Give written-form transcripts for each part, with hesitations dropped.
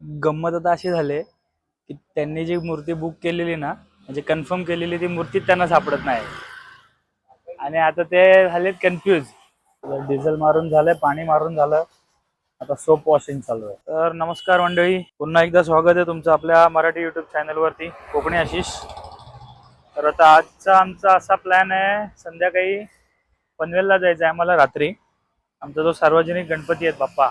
गंमत आता अशी झाली की त्यांनी जी मूर्ती बुक केलेली ना, म्हणजे कन्फर्म केलेली ती मूर्ती त्यांना सापडत नाही. आणि आता ते झालेत कन्फ्यूज. डिझेल मारून झालंय, पाणी मारून झालं, आता सोप वॉशिंग चालू आहे. तर नमस्कार मंडळी, पुन्हा एकदा स्वागत आहे तुमचं आपल्या मराठी युट्यूब चॅनलवरती कोकणी आशिष. तर आता आजचा आमचा असा प्लॅन आहे, संध्याकाळी पनवेलला जायचं आहे आम्हाला रात्री. आमचा जो सार्वजनिक गणपती आहेत बाप्पा,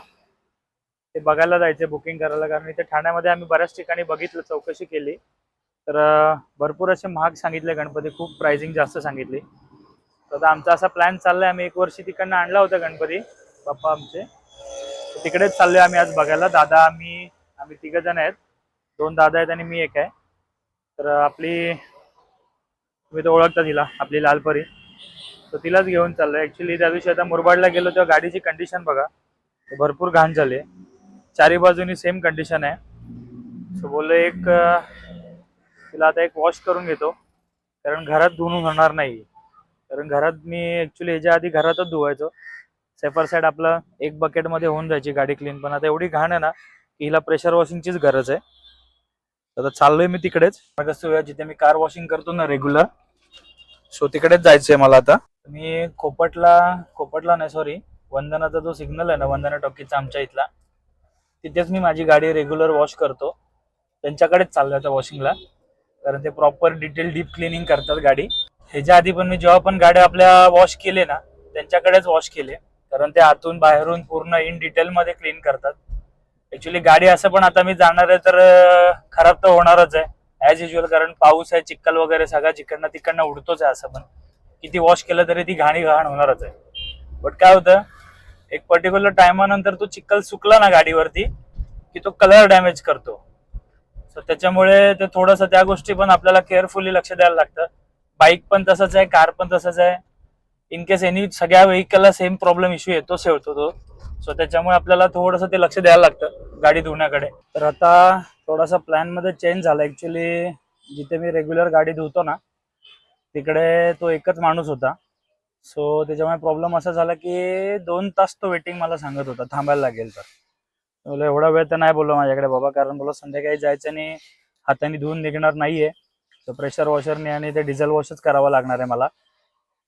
ते बघायला जायचे बुकिंग करायला. कारण इथे ठाण्यामध्ये आम्ही बऱ्याच ठिकाणी बघितलं, चौकशी केली, तर भरपूर असे महाग सांगितले गणपती, खूप प्राइसिंग जास्त सांगितली. तर आता आमचा असा प्लॅन चाललाय, आम्ही 1 वर्षी तिकडनं आणला होता गणपती बाप्पा आमचे, तिकडेच चाललोय आम्ही आज बघायला. दादा आम्ही 3 जण आहेत, 2 दादा आहेत आणि मी एक आहे. तर आपली, तुम्ही तर ओळखता तिला, आपली लालपरी, तर तिलाच घेऊन चाललोय. ऍक्च्युली त्या दिवशी आता मुरबाडला गेलो तेव्हा गाडीची कंडिशन बघा, भरपूर घाण झाली, चारी बाजूनी सेम कंडिशन आहे. सो बोललो तिला आता एक वॉश करून घेतो, कारण घरात धुवून होणार नाही. कारण घरात मी ऍक्च्युली ह्याच्या आधी घरातच धुवायचो, सेफर साईड आपलं 1 बकेटमध्ये होऊन जायची गाडी क्लीन. पण आता एवढी घाण आहे ना की हिला प्रेशर वॉशिंगचीच गरज आहे. आता चाललोय मी तिकडेच, जिथे मी कार वॉशिंग करतो ना रेग्युलर, सो तिकडेच जायचंय मला आता. मी खोपटला नाही, सॉरी, वंदनाचा जो सिग्नल आहे ना, वंदना टॉकीजचा आमच्या इथला, तिथेच मी माझी गाडी रेग्युलर वॉश करतो. त्यांच्याकडेच चाललोय आता वॉशिंगला, कारण ते प्रॉपर डिटेल डीप क्लिनिंग करतात गाडी. ह्याच्या आधी पण मी जेव्हा पण गाड्या आपल्या वॉश केले ना, त्यांच्याकडेच वॉश केले, कारण ते आतून बाहेरून पूर्ण इन डिटेल मध्ये क्लीन करतात. ऍक्च्युली गाडी असं पण आता मी जाणार आहे तर खराब तर होणारच आहे ऍज युजल, कारण पाऊस आहे, चिक्कल वगैरे सगळा जिकडनं तिकडनं उडतोच आहे. असं पण किती वॉश केलं तरी ती घाण होणारच आहे. बट काय होतं, एक पर्टिक्युलर टायमानंतर तो चिक्कल सुकला ना गाडीवरती की तो कलर डॅमेज करतो. सो त्याच्यामुळे ते थोडंसं त्या गोष्टी पण आपल्याला केअरफुली लक्ष द्यायला लागतं. बाईक पण तसंच आहे, कार पण तसंच आहे. इन केस सगळ्या व्हेकलला सेम प्रॉब्लेम इश्यू येतोच तो. सो त्याच्यामुळे आपल्याला थोडंसं ते लक्ष द्यायला लागतं गाडी धुण्याकडे. तर आता थोडासा प्लॅन मध्ये चेंज झाला. ऍक्च्युली जिथे मी रेग्युलर गाडी धुतो ना, तिकडे तो एकच माणूस होता. सो त्याच्यामुळे प्रॉब्लेम असा झाला की 2 तास तो वेटिंग मला सांगत होता, थांबायला लागेल. तर बोला एवढा वेळ तर नाही बोललो माझ्याकडे बाबा, कारण बोला संध्याकाळी जायचं आणि हाताने धुवून निघणार नाहीये, तर प्रेशर वॉशरने आणि ते डिझेल वॉशच करावं लागणार आहे मला.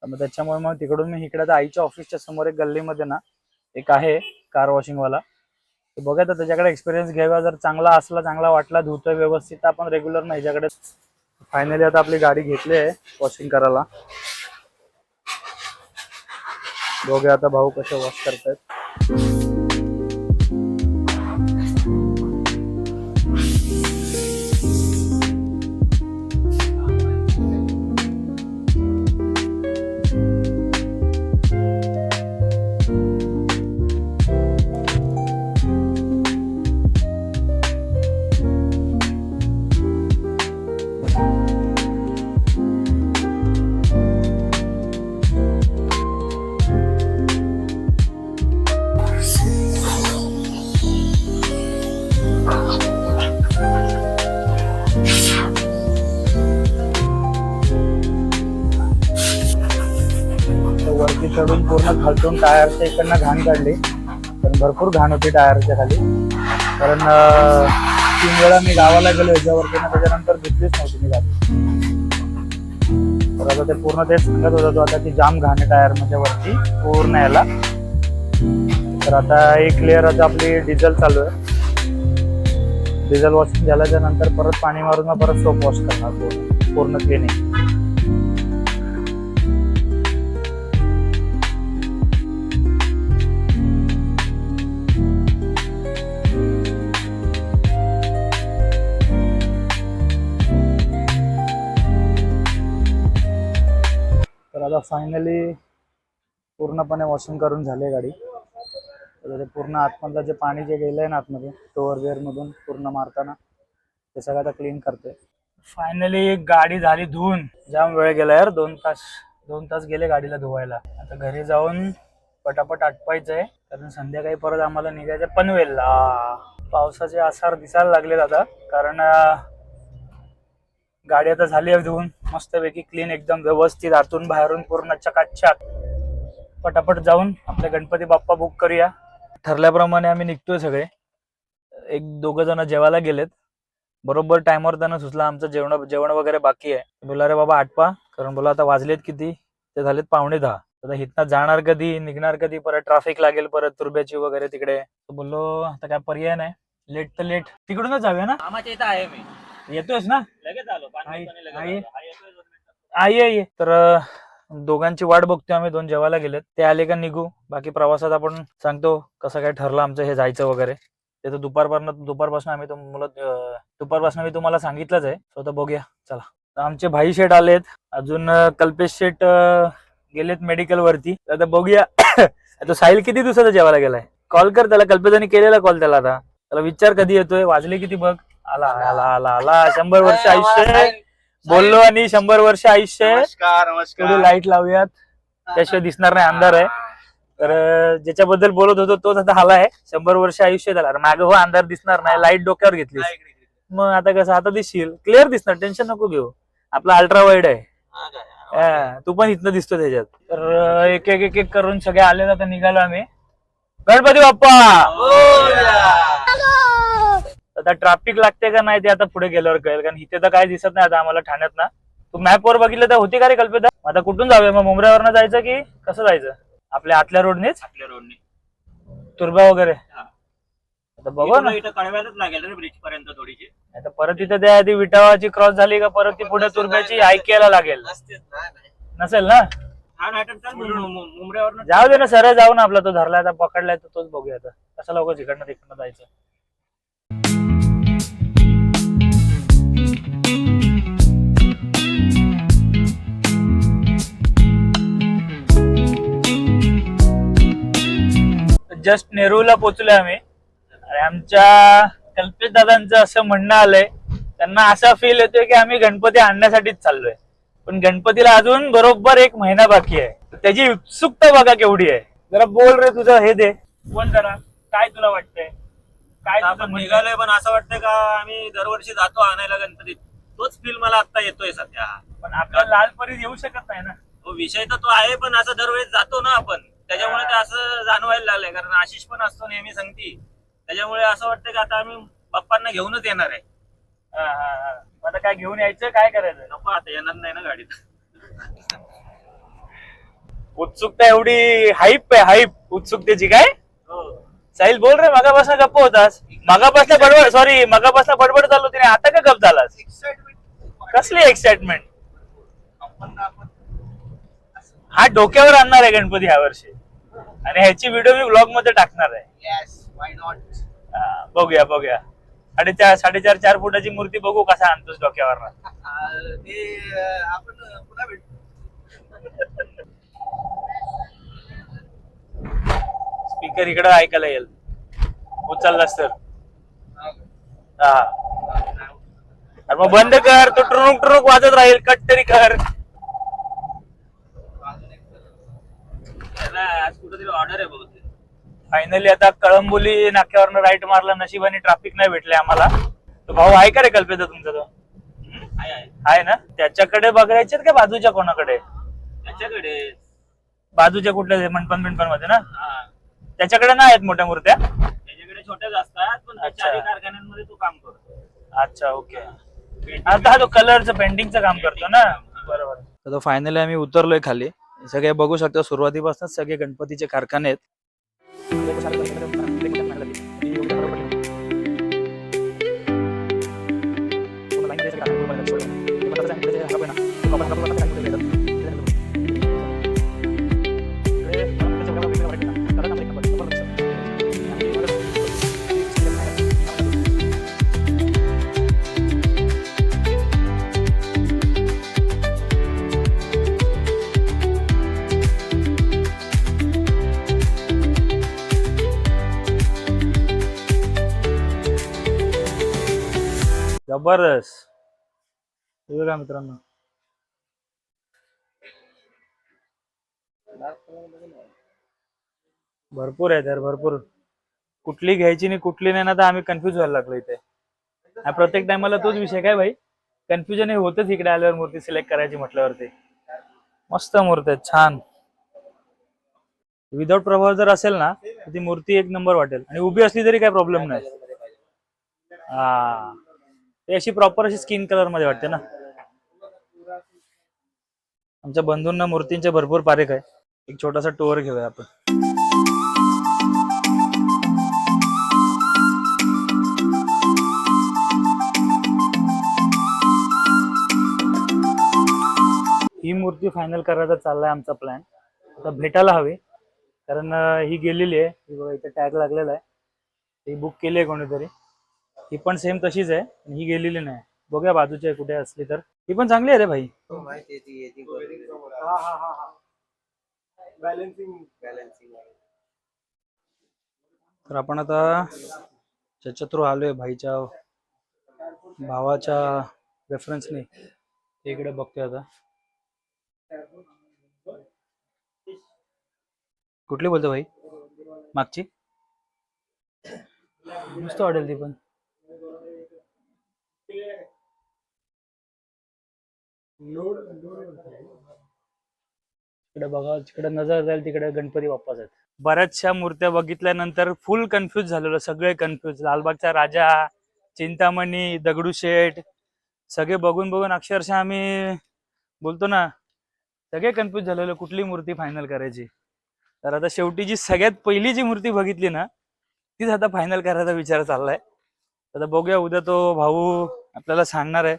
मग त्याच्यामुळे मग तिकडून मी इकडे आईच्या ऑफिसच्या समोर एक गल्लीमध्ये ना एक आहे कार वॉशिंगवाला, तर बघा त्याच्याकडे एक्सपिरियन्स घ्यावा. जर चांगला असला, चांगला वाटला, धुतोय व्यवस्थित, आपण रेग्युलर ना ह्याच्याकडे. फायनली आता आपली गाडी घेतली आहे वॉशिंग करायला. बघूया आता भाऊ कसे वॉश करतायत. वरती चढून पूर्ण खालतून टायरच्या इकडनं घाण काढली, कारण भरपूर घाण होती टायरच्या खाली. कारण 3 वेळा मी गावाला गेलो याच्यावरती ना, त्याच्यानंतर धुतलीच नव्हती मी गाडी. तर आता ते पूर्ण तेच सांगत होता तो आता की जाम घाण आहे टायर म्हणजे वरती पूर्ण याला. तर आता एक लेअर आता आपली डिझेल चालू आहे. डिझेल वॉशिंग झाल्याच्या नंतर परत पाणी मारून परत सोप वॉश करणार, पूर्ण क्लिनिंग. तर आता फायनली पूर्णपणे वॉशिंग करून झाली गाडी. तर पूर्ण आतमधलं जे पाणी जे गेलंय ना आतमध्ये टोअर वेअर मधून पूर्ण मारताना, ते सगळं आता क्लीन करते. फायनली गाडी झाली धुवून. जाम वेळ गेला यार, 2 तास गेले गाडीला धुवायला. आता घरी जाऊन पटापट आटपायचंय, कारण संध्याकाळी परत आम्हाला निघायचं पनवेलला. पावसाचे आसार दिसायला लागलेत आता, कारण गाडी आता झाली आहे धुवून मस्तपैकी क्लीन, एकदम व्यवस्थित, आतून बाहेरून पूर्ण चकाचक. पटापट जाऊन आपले गणपती बाप्पा बुक करूया. ठरल्याप्रमाणे आम्ही निघतोय सगळे. एक दोघं जण जेवायला गेलेत. बरोबर टाइमवर त्यांना सुचला आमचं जेवण वगैरे बाकी आहे. बोला रे बाबा आटपा, कारण बोला आता वाजलेत किती, ते झालेत 9:15. आता इथनं जाणार कधी, निघणार कधी, परत ट्रॅफिक लागेल परत तुर्ब्याची वगैरे तिकडे. बोललो आता काय पर्याय नाही, लेट तर लेट, तिकडूनच जाऊया ना. आम्हाला इथं आहे मी. येतोयस ना? लगेच आलो. आई तर दोघांची वाट बघतोय आम्ही. 2 जेवायला गेलेत, ते आले का निघू. बाकी प्रवासात आपण सांगतो कसं काय ठरलं आमचं हे जायचं वगैरे. ते तर दुपारपासून आम्ही दुपारपासून मी तुम्हाला सांगितलंच आहे. स्वतः बघूया चला. आमचे भाई शेठ आलेत, अजून कल्पेश शेठ गेलेत मेडिकल वरती. आता बघूया. तो साहिल किती दिवसाचा जेवायला गेलाय. कॉल कर त्याला, कल्पेशाने केलेला कॉल त्याला. आता त्याला विचार कधी येतोय, वाजले किती बघ. आला आला आला आला. 100 वर्ष आयुष्य बोललो, आणि 100 वर्ष आयुष्य. थोडी लाईट लावूयात, त्याशिवाय दिसणार नाही, अंधार आहे. तर ज्याच्याबद्दल बोलत होतो तोच आता आला आहे. 100 वर्ष आयुष्य झाला. मागे हो अंधार दिसणार नाही, लाईट डोक्यावर घेतली. मग आता कसं, आता दिसशील, क्लिअर दिसणार, टेन्शन नको घेऊ. आपला अल्ट्रा वाईड आहे. तू पण इथनं दिसतो त्याच्यात. तर एक एक करून सगळे आले, आता निघालो आम्ही. गणपती बाप्पा. आता ट्रॅफिक लागते का नाही ते आता पुढे गेल्यावर कळेल, कारण इथे तर काय दिसत नाही आता आम्हाला ठाण्यात ना. तू मॅप वर बघितलं तर होती का रे कल्पिता? आता कुठून जाऊया मग, मुंबईवरनं जायचं की कसं जायचं? आपल्या आतल्या रोडनेच, तुर्बा वगैरे. आता बघू ना, इथं कळव्यातच लागेल रे ब्रिज पर्यंत थोडीशी. आता परत इथं त्या आधी विटावाची क्रॉस झाली का परत ती पुढे तुर्ब्याची ऐकायला लागेल. नसेल ना? मुंबईवरनं जाऊ दे ना, सरळ जाऊ ना. आपला तो धरलाय आता, पकडलाय तर तोच बघूया. आता कशाला उगाच इकडनं तिकडनं जायचं. जस्ट नेरूळला पोहोचलोय आम्ही. आणि आमच्या कल्पेश दादांचं असं म्हणणं आलंय, त्यांना असा फील येतोय की आम्ही गणपती आणण्यासाठीच चाललोय, पण गणपतीला अजून बरोबर 1 महिना बाकी आहे. त्याची उत्सुकता बघा केवढी आहे. जरा बोल रे, तुझं हे दे, बोल जरा, काय तुला वाटतंय? काय आपण निघालोय, पण असं वाटतंय का आम्ही दरवर्षी जातो आणायला गणपती, तोच फील मला आता येतोय सध्या. पण आपल्याला लालपरीत येऊ शकत नाही ना. तो विषय तर तो आहे, पण असं दरवेळेस जातो ना आपण, त्याच्यामुळे ते असं जाणवायला लागलंय. कारण आशिष पण असतो नेहमी सांगती, त्याच्यामुळे असं वाटतं की आता आम्ही बाप्पांना घेऊनच येणार आहे. आता काय घेऊन यायचं, काय करायचं? नको, आता येणार नाही ना गाडीत. उत्सुकता एवढी हाईप आहे, हाईप उत्सुकतेची काय? साहिल बोल रे, मगापासून गप्प होतास. मगापासून बडबड चालू होती, आता का गप्प झालास? कसली एक्साइटमेंट? हा डोक्यावर आणणार आहे गणपती ह्या वर्षी, आणि ह्याची व्हिडिओ मी ब्लॉग मध्ये टाकणार आहे. बघूया 4.5 फुटाची मूर्ती बघू कसा आणतोस डोक्यावर. स्पीकर इकडे ऐकायला येईल उचललास तर. मग बंद कर, तो टुरुक टुरुक वाजत राहील, कट तरी कर. आज कुठेतरी ऑर्डर आहे बहुतेक. फायनली आता कळंबोली नाक्यावरनं राईट मारला, नशिबाने ट्रॅफिक नाही भेटले आम्हाला. तो भाऊ आहे का रे कल्पेचा तुमचा? तो आहे ना? त्याच्याकडे बघायचे का बाजूच्या कोणाकडे? त्याच्याकडे. बाजूच्या कुठल्या मंडपन मध्ये ना? त्याच्याकडे नाही आहेत मोठ्या मूर्त्या? त्याच्याकडे छोट्याच असतात, पण चारी कारखान्यांमध्ये तो काम करतो. अच्छा, ओके. आता तो कलरचं पेंटिंगचं काम करतो ना? बरोबर. तर फायनली आम्ही उतरलोय खाली. सगळे बघू शकता, सुरुवातीपासून सगळे गणपतीचे कारखाने आहेत. जबरदस्त. बघा मित्रांनो, भरपूर आहे तर भरपूर. कुठली घ्यायची नाही कुठली नाही ना, तर आम्ही कन्फ्युज व्हायला लागलो इथे. प्रत्येक टायमाला तोच विषय काय भाई, कन्फ्युजन हे होतच इकडे आल्यावर मूर्ती सिलेक्ट करायची म्हटल्यावरती. मस्त मूर्ती आहे, छान. विदाउट प्रभाव जर असेल ना तर ती मूर्ती 1 नंबर वाटेल, आणि उभी असली तरी काही प्रॉब्लेम नाही. हा, ते अशी प्रॉपर अशी स्किन कलर मध्ये वाटते ना. आमच्या बंधूंना मूर्तींचे भरपूर पारेख आहे. एक छोटासा टूर घेऊया आपण. ही मूर्ती फायनल करायचा चाललाय आमचा प्लॅन. आता भेटायला हवी, कारण ही गेलेली आहे. ही बघा इथे टॅग लागलेला आहे. ही बुक केली आहे कोणीतरी. ही पण सेम तशीच आहे, ही गेलेली नाही. बघूया बाजूची कुठे असली तर. ही पण चांगली आहे रे भाई. तर आपण आता ज्याच्या थ्रू आलोय, भाईच्या भावाच्या रेफरन्सने इकडे बघतोय आता. कुठली बोलतो भाई? मागची मस्त वाटेल ती पण. तिकडे बघा, तिकडे नजर जाईल तिकडे गणपती बाप्पाच आहेत. बऱ्याचशा मूर्त्या बघितल्यानंतर फुल कन्फ्युज झालेलो, सगळे कन्फ्युज. लालबागचा राजा, चिंतामणी, दगडूशेठ, सगळे बघून बघून अक्षरशः आम्ही बोलतो ना, सगळे कन्फ्युज झालेलो कुठली मूर्ती फायनल करायची. तर आता शेवटी जी सगळ्यात पहिली जी मूर्ती बघितली ना, तीच आता फायनल करायचा विचार चाललाय. आता बघूया, उद्या तो भाऊ आपल्याला सांगणार आहे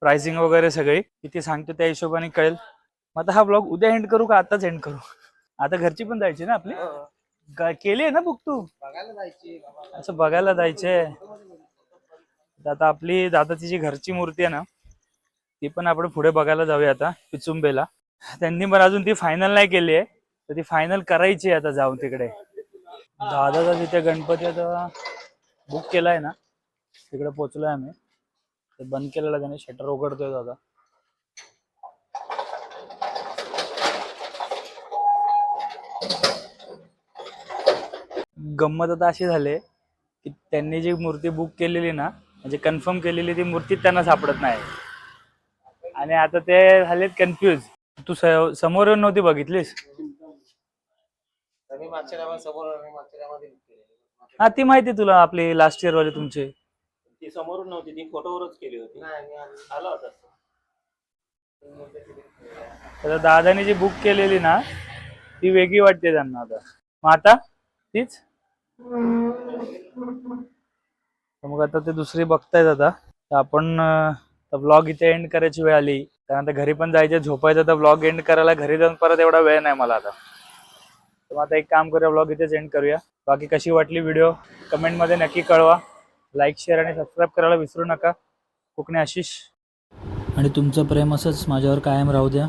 प्राइसिंग वगैरे सगळी किती सांगतो, त्या हिशोबाने कळेल. मग आता हा ब्लॉग उद्या एंड करू का आताच एंड करू? आता घरची पण जायची ना आपली. केली आहे ना बुक तू? असं बघायला जायचंय. आता आपली दादाची जी घरची मूर्ती आहे ना, ती पण आपण पुढे बघायला जाऊया आता पिचुंबेला. त्यांनी पण अजून ती फायनल नाही केली आहे, तर ती फायनल करायची आता जाऊन तिकडे. दादाचा तिथे गणपती आता बुक केलाय ना, तिकडे पोहोचलोय आम्ही. ते बंद केलेलं त्याने, शटर उघडतोय दादा. गंमत आता अशी झाली की त्यांनी जी मूर्ती बुक केलेली ना, म्हणजे कन्फर्म केलेली, ती मूर्ती त्यांना सापडत नाही. आणि आता ते झालेत कन्फ्यूज. तू समोर येऊन नव्हती बघितलीस? हा, ती माहिती तुला, आपली लास्ट इयर वाली तुमची. ती समोरून नव्हती, ती फोटोवरच केली होती. आला होता. तर दादाने जी बुक केलेली ना, ती वेगळी वाटते त्यांना आता. मग आता तीच. मग आता ते दुसरी बघतायत आता. तर आपण ब्लॉग इथे एंड करायची वेळ आली, त्यानंतर घरी पण जायचं, झोपायचं. तर ब्लॉग एंड करायला घरी जाऊन परत एवढा वेळ नाही मला आता. तर आता एक काम करूया, ब्लॉग इथेच एंड करूया. बाकी कशी वाटली व्हिडिओ कमेंटमध्ये नक्की कळवा. लाईक, शेअर आणि सबस्क्राईब करायला विसरू नका. कोकणी आशिष. आणि तुमचं प्रेम असंच माझ्यावर कायम राहू द्या.